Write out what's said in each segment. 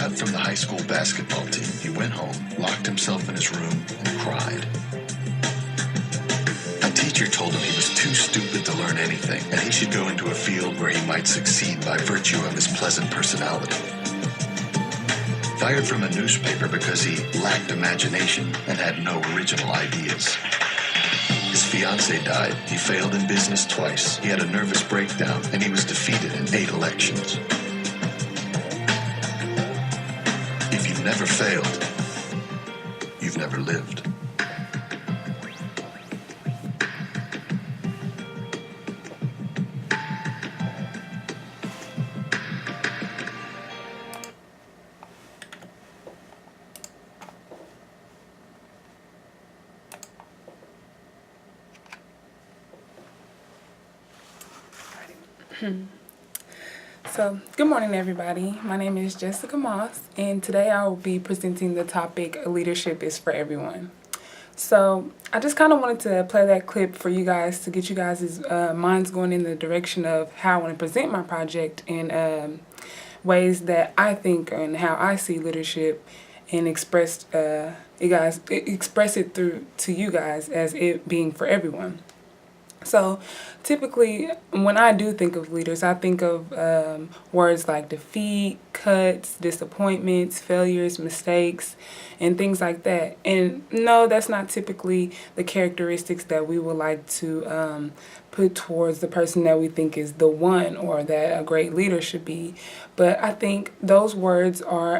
cut from the high school basketball team. He went home, locked himself in his room, and cried. A teacher told him he was too stupid to learn anything, and he should go into a field where he might succeed by virtue of his pleasant personality. Fired from a newspaper because he lacked imagination and had no original ideas. His fiancée died. He failed in business twice. He had a nervous breakdown, and he was defeated in 8 elections. If you've never failed, you've never lived. So, good morning, everybody. My name is Jessica Moss, and today I will be presenting the topic, Leadership is for Everyone. So, I just kind of wanted to play that clip for you guys to get you guys' minds going in the direction of how I want to present my project in ways that I think and how I see leadership, and express it through to you guys as it being for everyone. So typically when I do think of leaders, I think of words like defeat, cuts, disappointments, failures, mistakes, and things like that. And no, that's not typically the characteristics that we would like to put towards the person that we think is the one or that a great leader should be. But I think those words are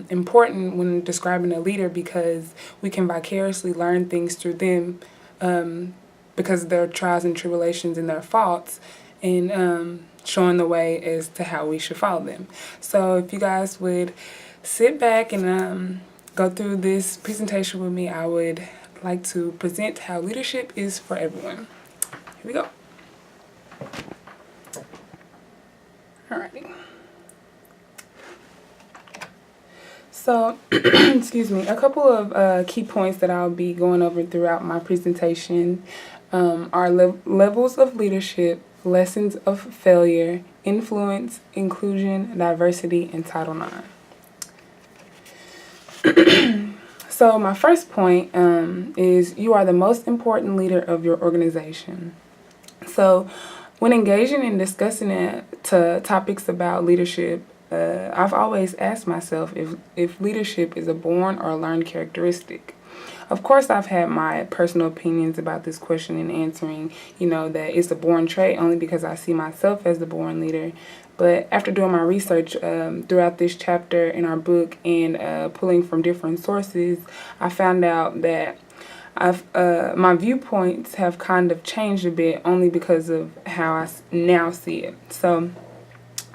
important when describing a leader because we can vicariously learn things through them because of their trials and tribulations and their faults, and showing the way as to how we should follow them. So if you guys would sit back and go through this presentation with me, I would like to present how leadership is for everyone. Here we go. Alrighty. So, excuse me, a couple of key points that I'll be going over throughout my presentation are levels of leadership, lessons of failure, influence, inclusion, diversity, and Title IX. So my first point is you are the most important leader of your organization. So when engaging and discussing topics about leadership, I've always asked myself if leadership is a born or learned characteristic. Of course, I've had my personal opinions about this question and answering, that it's a born trait only because I see myself as the born leader. But after doing my research throughout this chapter in our book and pulling from different sources, I found out that my viewpoints have kind of changed a bit only because of how I now see it. So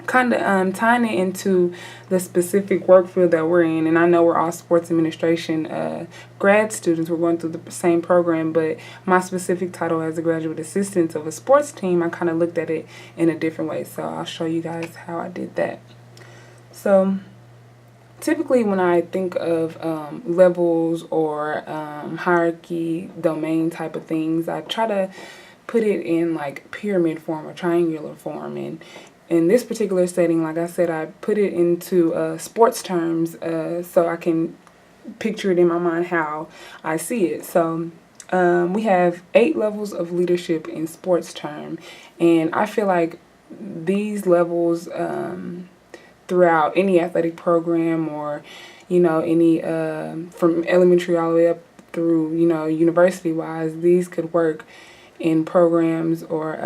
kind of tying it into the specific work field that we're in, and I know we're all sports administration grad students, we're going through the same program, but my specific title as a graduate assistant of a sports team, I kind of looked at it in a different way, so I'll show you guys how I did that. So typically when I think of levels or hierarchy, domain type of things, I try to put it in like pyramid form or triangular form, and in this particular setting, like I said, I put it into sports terms so I can picture it in my mind how I see it. So we have 8 levels of leadership in sports term, and I feel like these levels throughout any athletic program or, any from elementary all the way up through, university-wise, these could work in programs or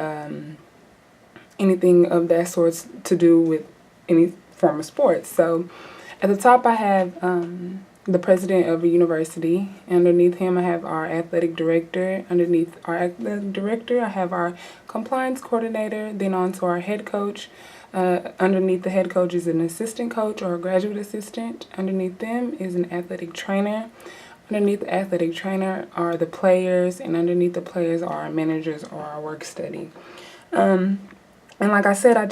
anything of that sort to do with any form of sports. So at the top I have the president of a university. Underneath him I have our athletic director. Underneath our athletic director I have our compliance coordinator, then on to our head coach. Underneath the head coach is an assistant coach or a graduate assistant. Underneath them is an athletic trainer. Underneath the athletic trainer are the players, and underneath the players are our managers or our work study. And like I said, I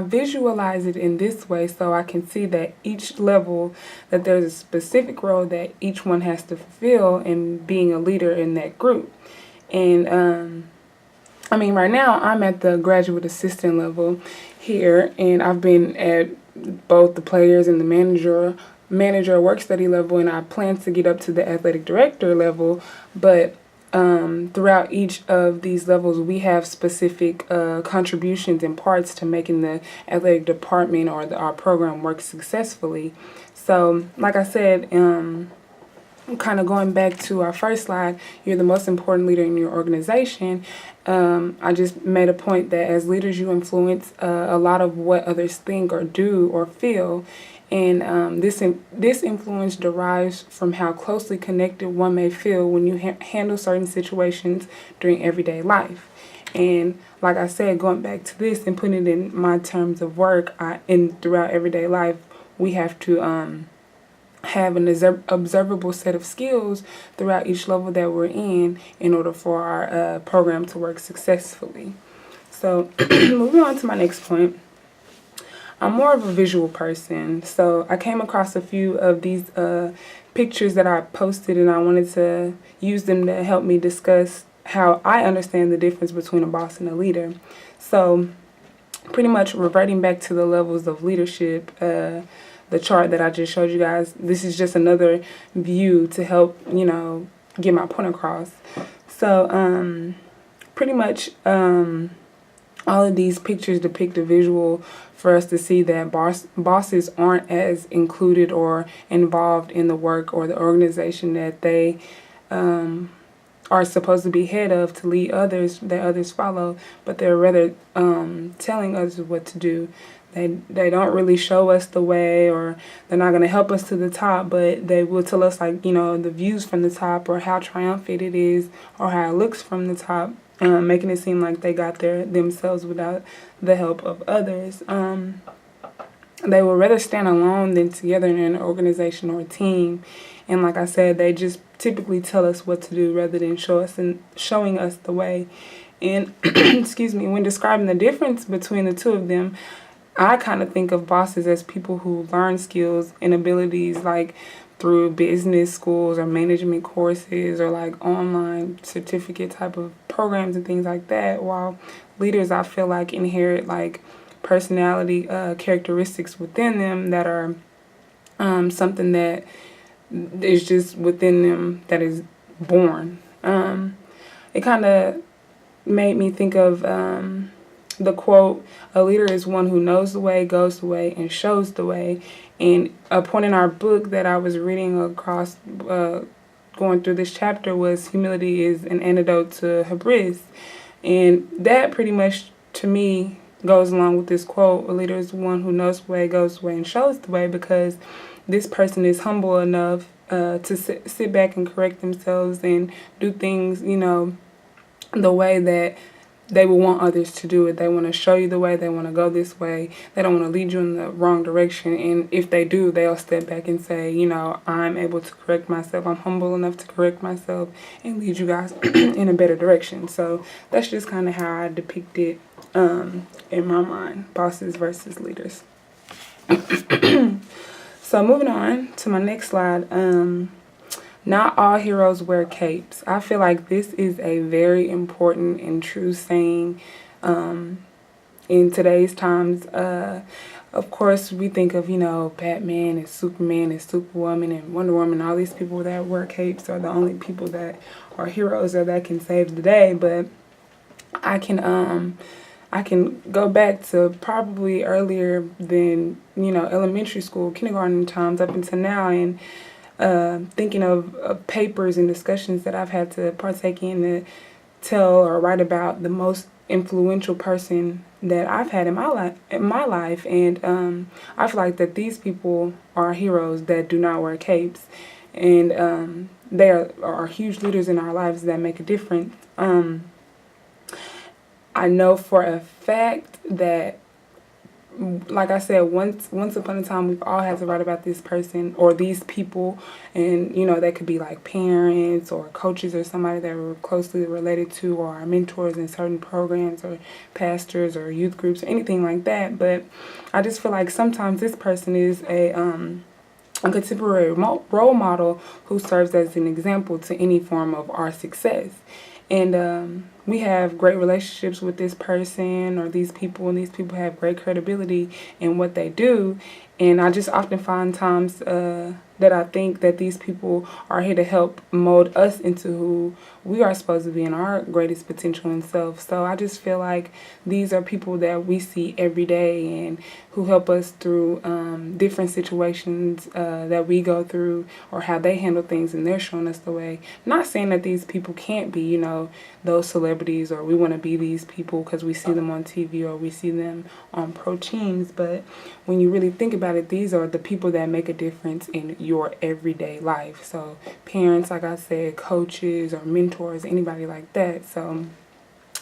visualize it in this way so I can see that each level, that there's a specific role that each one has to fulfill in being a leader in that group. And right now I'm at the graduate assistant level here, and I've been at both the players and the manager work study level, and I plan to get up to the athletic director level. But throughout each of these levels, we have specific contributions and parts to making the athletic department or our program work successfully. So, like I said, kind of going back to our first slide, you're the most important leader in your organization. I just made a point that as leaders, you influence a lot of what others think or do or feel. And this influence derives from how closely connected one may feel when you handle certain situations during everyday life. And like I said, going back to this and putting it in my terms of work, throughout everyday life, we have to have an observable set of skills throughout each level that we're in order for our program to work successfully. So moving on to my next point. I'm more of a visual person, so I came across a few of these pictures that I posted, and I wanted to use them to help me discuss how I understand the difference between a boss and a leader. So pretty much reverting back to the levels of leadership, the chart that I just showed you guys, this is just another view to help, get my point across. So pretty much all of these pictures depict a visual for us to see that bosses aren't as included or involved in the work or the organization that they are supposed to be head of to lead others, that others follow, but they're rather telling us what to do. They don't really show us the way, or they're not going to help us to the top, but they will tell us, like, the views from the top, or how triumphant it is, or how it looks from the top, making it seem like they got there themselves without the help of others. They will rather stand alone than together in an organization or a team. And like I said, they just typically tell us what to do rather than showing us the way. And excuse me, when describing the difference between the two of them, I kind of think of bosses as people who learn skills and abilities like through business schools or management courses or like online certificate type of programs and things like that, while leaders, I feel like, inherit like personality characteristics within them that are something that is just within them, that is born. It kind of made me think of the quote, "A leader is one who knows the way, goes the way, and shows the way." And a point in our book that I was reading across, going through this chapter, was humility is an antidote to hubris. And that pretty much, to me, goes along with this quote, "A leader is one who knows the way, goes the way, and shows the way," because this person is humble enough to sit back and correct themselves and do things, the way that they will want others to do it. They want to show you the way. They want to go this way. They don't want to lead you in the wrong direction. And if they do, they'll step back and say, I'm able to correct myself. I'm humble enough to correct myself and lead you guys in a better direction. So that's just kind of how I depict it in my mind, bosses versus leaders. So moving on to my next slide. Not all heroes wear capes. I feel like this is a very important and true saying in today's times. Of course, we think of, Batman and Superman and Superwoman and Wonder Woman. All these people that wear capes are the only people that are heroes or that can save the day. But I can go back to probably earlier than, elementary school, kindergarten times up until now, and thinking of papers and discussions that I've had to partake in to tell or write about the most influential person that I've had in my life, and I feel like that these people are heroes that do not wear capes, and they are huge leaders in our lives that make a difference. I know for a fact that, like I said, once upon a time, we've all had to write about this person or these people, and they could be like parents or coaches or somebody that we're closely related to, or our mentors in certain programs, or pastors or youth groups or anything like that. But I just feel like sometimes this person is a contemporary role model who serves as an example to any form of our success. And we have great relationships with this person or these people, and these people have great credibility in what they do. And I just often find times that I think that these people are here to help mold us into who we are supposed to be in our greatest potential and self. So I just feel like these are people that we see every day and who help us through different situations that we go through, or how they handle things, and they're showing us the way. Not saying that these people can't be, those celebrities, or we want to be these people because we see them on TV or we see them on proteins, but when you really think about it, these are the people that make a difference in your everyday life. So parents, like I said, coaches or mentors, anybody like that. So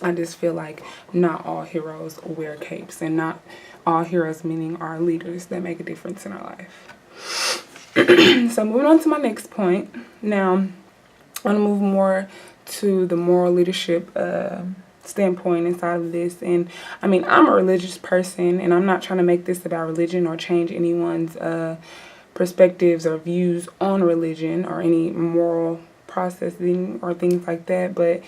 I just feel like not all heroes wear capes, and not all heroes, meaning our leaders that make a difference in our life. So moving on to my next point. Now, I'm going to move more to the moral leadership standpoint inside of this. And I mean, I'm a religious person, and I'm not trying to make this about religion or change anyone's perspectives or views on religion or any moral processing or things like that. But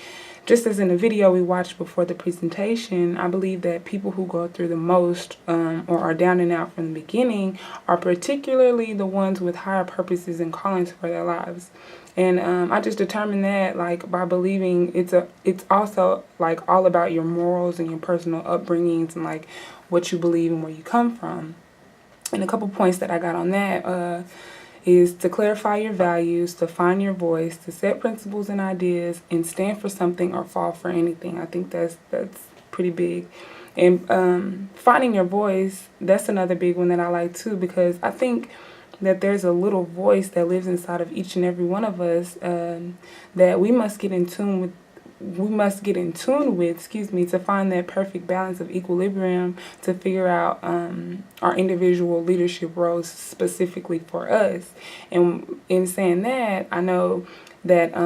just as in the video we watched before the presentation, I believe that people who go through the most or are down and out from the beginning are particularly the ones with higher purposes and callings for their lives. And I just determined that, like, by believing it's also like all about your morals and your personal upbringings and like what you believe and where you come from. And a couple points that I got on that is to clarify your values, to find your voice, to set principles and ideas, and stand for something or fall for anything. I think that's pretty big. And finding your voice, that's another big one that I like too, because I think that there's a little voice that lives inside of each and every one of us that we must get in tune with. To find that perfect balance of equilibrium, to figure out our individual leadership roles specifically for us. And in saying that, I know that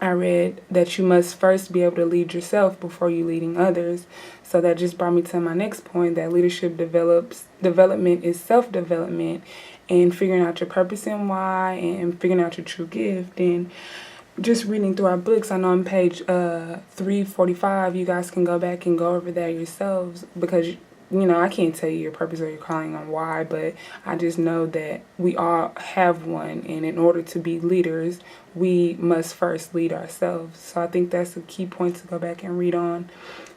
I read that you must first be able to lead yourself before you leading others. So that just brought me to my next point, that leadership development is self-development, and figuring out your purpose and why, and figuring out your true gift. And just reading through our books, I know on page 345, you guys can go back and go over that yourselves, because I can't tell you your purpose or your calling on why, but I just know that we all have one, and in order to be leaders, we must first lead ourselves. So I think that's a key point to go back and read on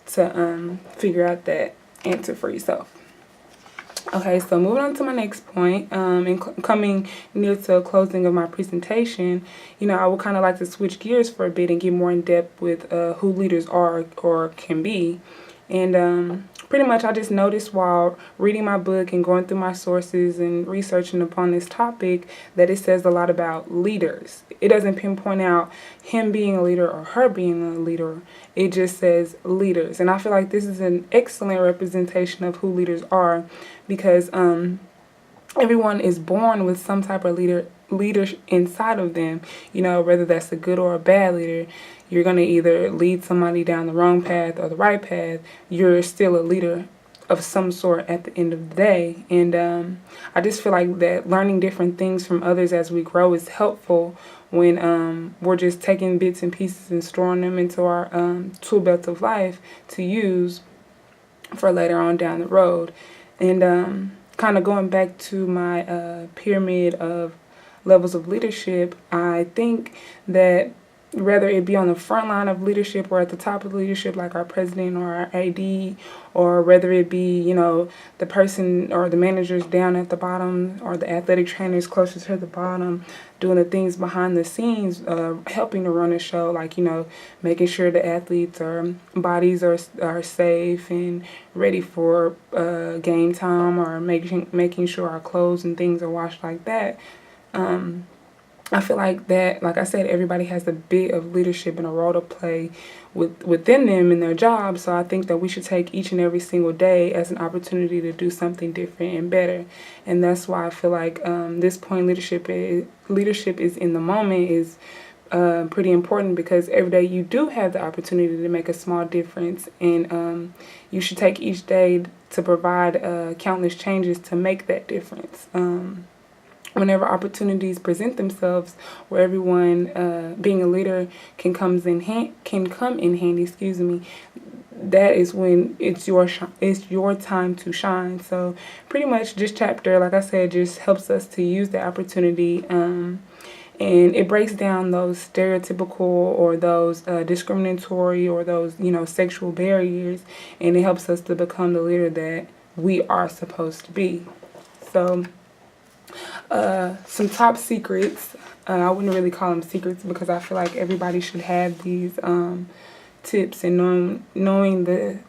to figure out that answer for yourself. Okay, so moving on to my next point, and coming near to a closing of my presentation, I would kind of like to switch gears for a bit and get more in depth with who leaders are or can be. And pretty much I just noticed while reading my book and going through my sources and researching upon this topic that it says a lot about leaders. It doesn't pinpoint out him being a leader or her being a leader. It just says leaders. And I feel like this is an excellent representation of who leaders are, because everyone is born with some type of leader inside of them, whether that's a good or a bad leader. You're going to either lead somebody down the wrong path or the right path. You're still a leader of some sort at the end of the day. And I just feel like that learning different things from others as we grow is helpful when we're just taking bits and pieces and storing them into our tool belt of life to use for later on down the road. And kind of going back to my pyramid of levels of leadership, I think that whether it be on the front line of leadership or at the top of leadership, like our president or our AD, or whether it be, the person or the managers down at the bottom, or the athletic trainers closer to the bottom, doing the things behind the scenes, helping to run a show, like, making sure the athletes' bodies are safe and ready for game time, or making sure our clothes and things are washed like that. I feel like that, like I said, everybody has a bit of leadership and a role to play within them in their job. So I think that we should take each and every single day as an opportunity to do something different and better. And that's why I feel like this point, leadership is in the moment, is pretty important, because every day you do have the opportunity to make a small difference, and you should take each day to provide countless changes to make that difference. whenever opportunities present themselves where everyone being a leader can come in handy, that is when it's your time to shine. So pretty much this chapter, like I said, just helps us to use the opportunity, and it breaks down those stereotypical or those discriminatory or those sexual barriers, and it helps us to become the leader that we are supposed to be. So some top secrets. I wouldn't really call them secrets because I feel like everybody should have these tips and knowing the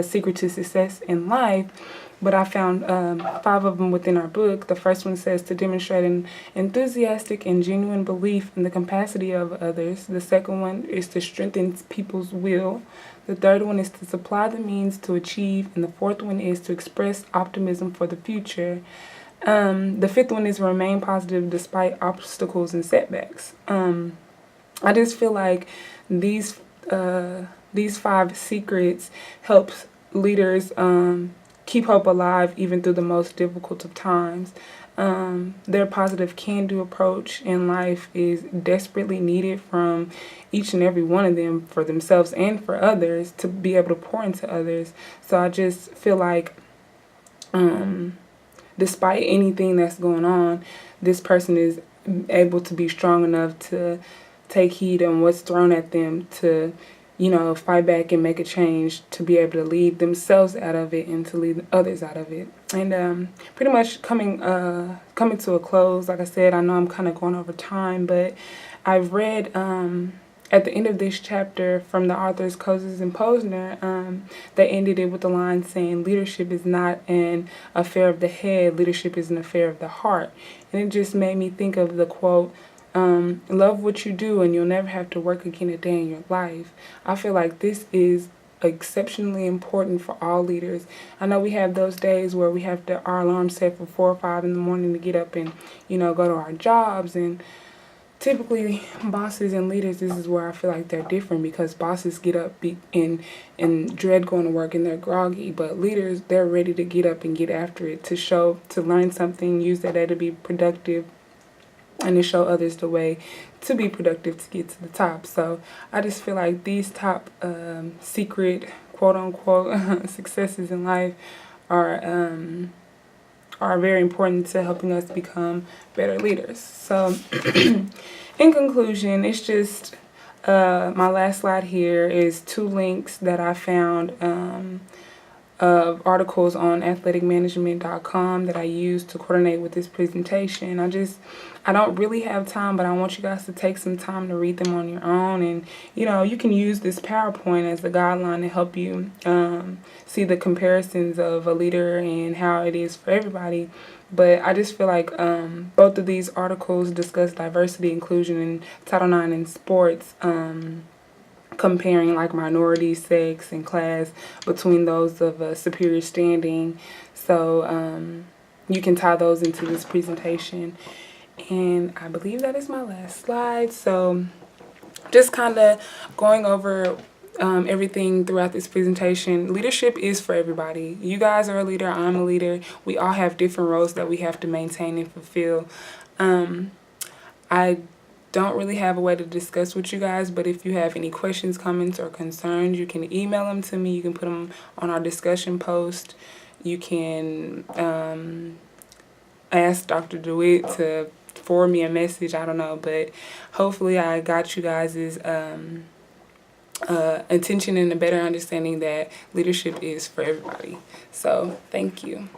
secret to success in life. But I found 5 of them within our book. The first one says to demonstrate an enthusiastic and genuine belief in the capacity of others. The second one is to strengthen people's will. The third one is to supply the means to achieve. And the fourth one is to express optimism for the future. The fifth one is remain positive despite obstacles and setbacks. I just feel like these 5 secrets helps leaders keep hope alive even through the most difficult of times. Their positive can-do approach in life is desperately needed from each and every one of them for themselves and for others to be able to pour into others. So I just feel like despite anything that's going on, this person is able to be strong enough to take heed on what's thrown at them to fight back and make a change, to be able to lead themselves out of it and to lead others out of it. And pretty much coming to a close, like I said, I know I'm kind of going over time, but I've read at the end of this chapter from the authors Coates and Posner, they ended it with the line saying, leadership is not an affair of the head, leadership is an affair of the heart. And it just made me think of the quote, love what you do and you'll never have to work again a day in your life. I feel like this is exceptionally important for all leaders. I know we have those days where we have our alarm set for 4 or 5 in the morning to get up and, go to our jobs. And typically bosses and leaders, this is where I feel like they're different, because bosses get up and dread going to work and they're groggy. But leaders, they're ready to get up and get after it, to learn something, use that day to be productive, and to show others the way to be productive to get to the top. So I just feel like these top secret, quote unquote, successes in life are very important to helping us become better leaders. So in conclusion, it's just my last slide here is 2 links that I found of articles on athleticmanagement.com that I use to coordinate with this presentation. I don't really have time, but I want you guys to take some time to read them on your own. And, you can use this PowerPoint as a guideline to help you see the comparisons of a leader and how it is for everybody. But I just feel like both of these articles discuss diversity, inclusion, and Title IX in sports, comparing like minority, sex, and class between those of a superior standing. So you can tie those into this presentation. And I believe that is my last slide. So just kind of going over everything throughout this presentation. Leadership is for everybody. You guys are a leader. I'm a leader. We all have different roles that we have to maintain and fulfill. I don't really have a way to discuss with you guys, but if you have any questions, comments, or concerns, you can email them to me. You can put them on our discussion post. You can ask Dr. DeWitt to forward me a message. I don't know, but hopefully I got you guys' attention and a better understanding that leadership is for everybody. So thank you.